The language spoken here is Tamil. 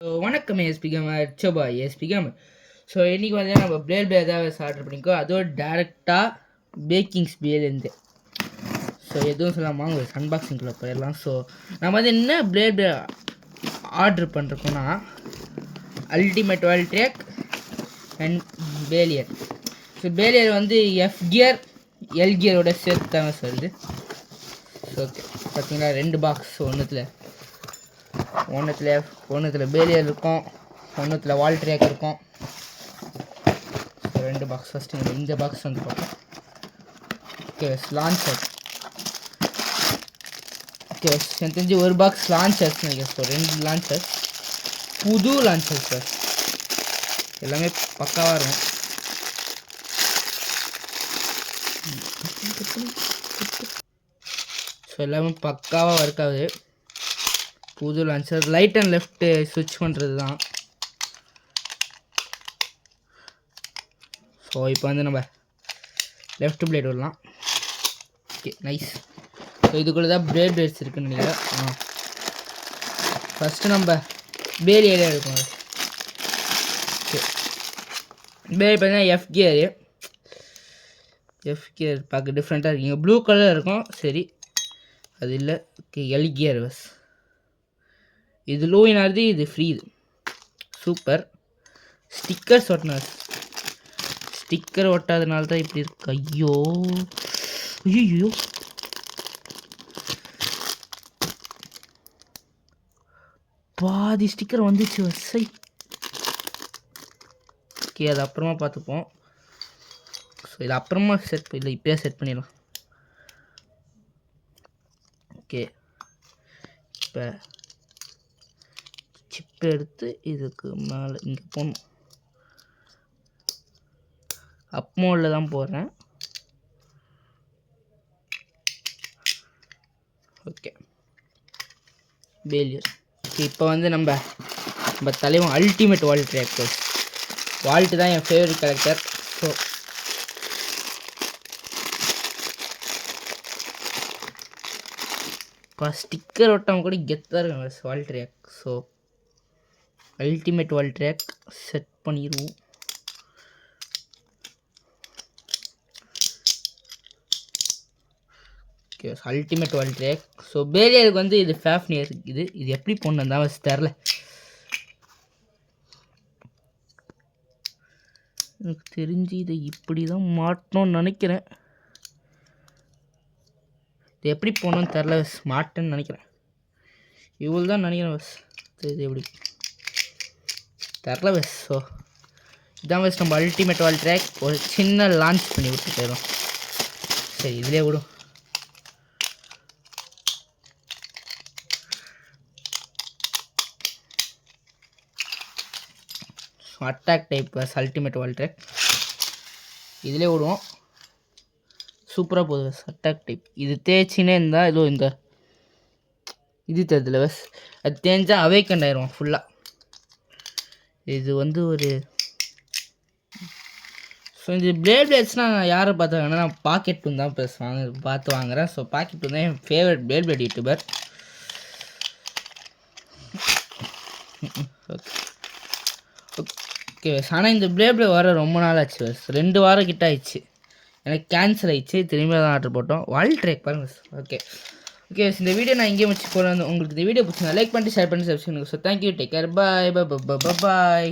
வணக்கம் SP gamer Sobha SP gamer. So இன்றைக்கி வந்து நம்ம பிளேட் ஏதாவது ஆர்டர் பண்ணிக்கோ, அதோட டேரெக்டாக பேக்கிங்ஸ் பிளேட்லேருந்து. ஸோ எதுவும் சொல்லாமல் வாங்க அன்பாக்சிங்கில் போயிடலாம். ஸோ நம்ம வந்து என்ன பிளேட் ஆர்டர் பண்ணுறோன்னா ultimate world track and player. So player வந்து எஃப் கியர் எல் கியரோட சேர்த்து தாங்க சொல்லுது. ஸோ ஓகே பார்த்தீங்களா, 2 பாக்ஸ். ஒன்றுத்தில் பேலியர் இருக்கும், ஒன்றுத்தில் வால் ட்ரேக் இருக்கும். So 2 box. ஃபஸ்ட்டு இந்த பாக்ஸ் வந்து பார்ப்போம். Okay launcher. ஓகே எனக்கு தெரிஞ்சு ஒரு பாக்ஸ் லான்ச்சர்ஸ் நினைக்கிறேன். ஸோ 2 லான்ச்சர், புது லான்ச்சர் சார், எல்லாமே பக்காவாக இருக்கும். ஸோ எல்லாமே பக்காவாக ஒர்க் ஆகுது. புது லான்ச்சர், ரைட் அண்ட் லெஃப்ட்டு ஸ்விட்ச் பண்ணுறது தான். ஸோ இப்போ வந்து நம்ம லெஃப்ட் பிளேட் விடலாம். Okay nice. ஸோ இதுக்குள்ளே தான் பிளேட்ஸ் இருக்குன்னு நினைக்கிறேன். ஃபஸ்ட்டு நம்ம பேல் ஏரியா இருக்கும். ஓகே பேல் பார்த்தீங்கன்னா எஃப் கியர் பார்க்க டிஃப்ரெண்ட்டாக இருக்குங்க. ப்ளூ கலர் இருக்கும், சரி அது இல்லை. Okay L gear bus. இது லோயின் ஆகுது, இது ஃப்ரீ. இது சூப்பர். ஸ்டிக்கர்ஸ் ஒட்டினார். ஸ்டிக்கர் ஒட்டாதனால தான் இப்படி இருக்கு. ஐயோ ஐயோ பாதி ஸ்டிக்கர் வந்துச்சு வசை. ஓகே அது அப்புறமா பார்த்துப்போம். ஸோ இது அப்புறமா இல்லை இப்போயே செட் பண்ணிடலாம். ஓகே இப்போ சிப் எடுத்து இதுக்கு மேலே இங்கே போகணும். அப் மோடில் தான் போடுறேன். ஓகே பேலியர். இப்போ வந்து நம்ம தலைவன் அல்டிமேட் வால்ட் ட்ரேக். வால்ட்டு தான் என் ஃபேவரட் கேரக்டர். ஸோ இப்போ ஸ்டிக்கர் ஒட்டாமல் கூட கெத்தாக இருக்கும் வால்ட் ட்ரேக். ஸோ அல்டிமேட் வால் ட்ரேக் செட் பண்ணிடுவோம். ஓகே அல்டிமேட் வால் ட்ரேக். ஸோ பேலியருக்கு வந்து இது ஃபேஃப்னியர் இருக்குது. இது எப்படி போடணும் தான் தெரில. எனக்கு தெரிஞ்சு இதை இப்படி தான் மாட்டணும்னு நினைக்கிறேன். இது எப்படி போகணுன்னு தெரில, மாட்டேன்னு நினைக்கிறேன். இவ்வளோ தான் நினைக்கிறேன் பஸ். இது எப்படி தெரில பஸ். ஸோ இதான் பஸ் நம்ம அல்டிமேட் வால் ட்ரேக் ஒரு சின்ன லான்ச் பண்ணி விட்டு போயிடும். சரி இதிலே விடும். அட்டாக் டைப் பஸ் அல்டிமேட் வால் ட்ரேக் இதிலே விடுவோம். சூப்பராக போகுது பஸ் அட்டாக் டைப். இது தேய்ச்சினே இருந்தால் ஏதோ இந்த இது தெரியுதுல பஸ், அது தேஞ்சால் அவேக்கண்ட் ஆயிரும் ஃபுல்லாக. இது வந்து ஒரு ஸோ இந்த பிளேட்ஸ்னால் நான் யாரை பார்த்தாங்கன்னா நான் பாக்கெட் டூன் தான் ப்ளஸ் பார்த்து வாங்குகிறேன். ஸோ பாக்கெட் டூன் தான் என் ஃபேவரட் பிளேட் யூடியூபர். ஓகே ஆனால் இந்த பிளேட் வர ரொம்ப நாள் ஆச்சு பஸ், 2 வாரம் கிட்ட ஆயிடுச்சு. எனக்கு கேன்சல் ஆகிடுச்சு, திரும்பி தான் ஆர்டர் போட்டோம். வால் ட்ரேக் பாருங்கள். ஓகே இந்த வீடியோ நான் இங்கே வச்சு போகிறேன். உங்களுக்கு இந்த வீடியோ பிடிச்சிருந்தா லைக் பண்ணிட்டு ஷேர் பண்ணி சப்ஸ்கிரைப் பண்ணுங்கள். ஸோ தேங்க்யூ, டேக் கேர், பாய் பாய்.